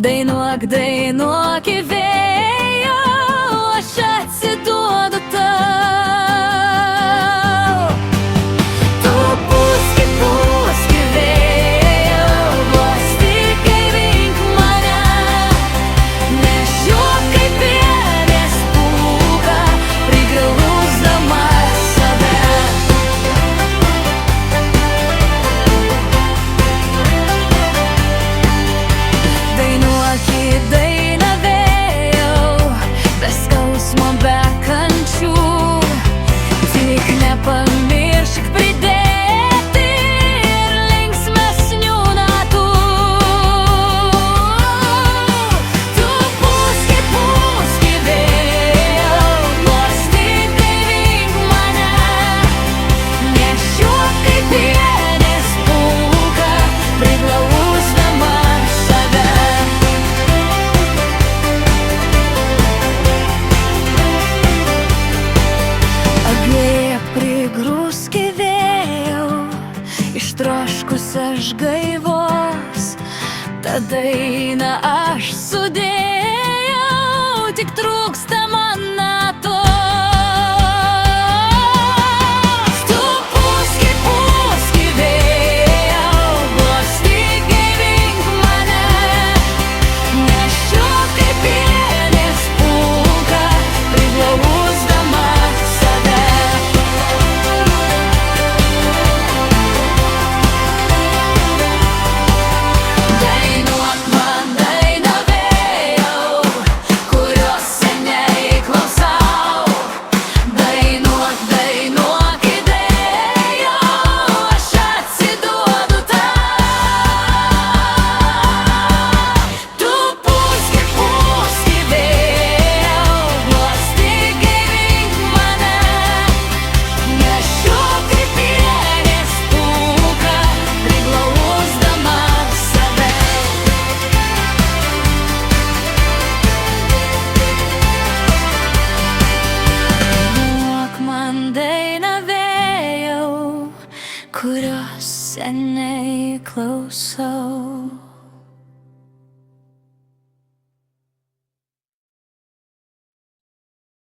Dainuok, dainuok į vėją, aš atsiduodu tau. Tu pūski vėjo, vos tik gaivink mane, nešiok kaip pienės pūką, priglausdama save. Dainuok į dainą vėjau, be skausmo, be kančių, tik nepamiršk pridėti ir linksmesnių natų. Tu pūski vėjau, vos tik gaivink mane, nešiok kaip pienės pūką, priglausdama save. Aglėje prigrūski vėjau, ištroškus aš gaivos, tą dainą aš sudėjau, tik trūksta man natos. Tu pūski vėjau, vos tik gaivink mane, nešiok kaip pienės pūką, priglausdama save. Dainuok man dainą vėjau, kurios seniai klausau. Dainuok, dainuok į vėją, aš atsiduodu tau. Tu pūski vėjau, vos tik gaivink mane, nešiok kaip pienės pūką, priglausdama save. Dainuok man dainą vėjau, kurios seniai klausau.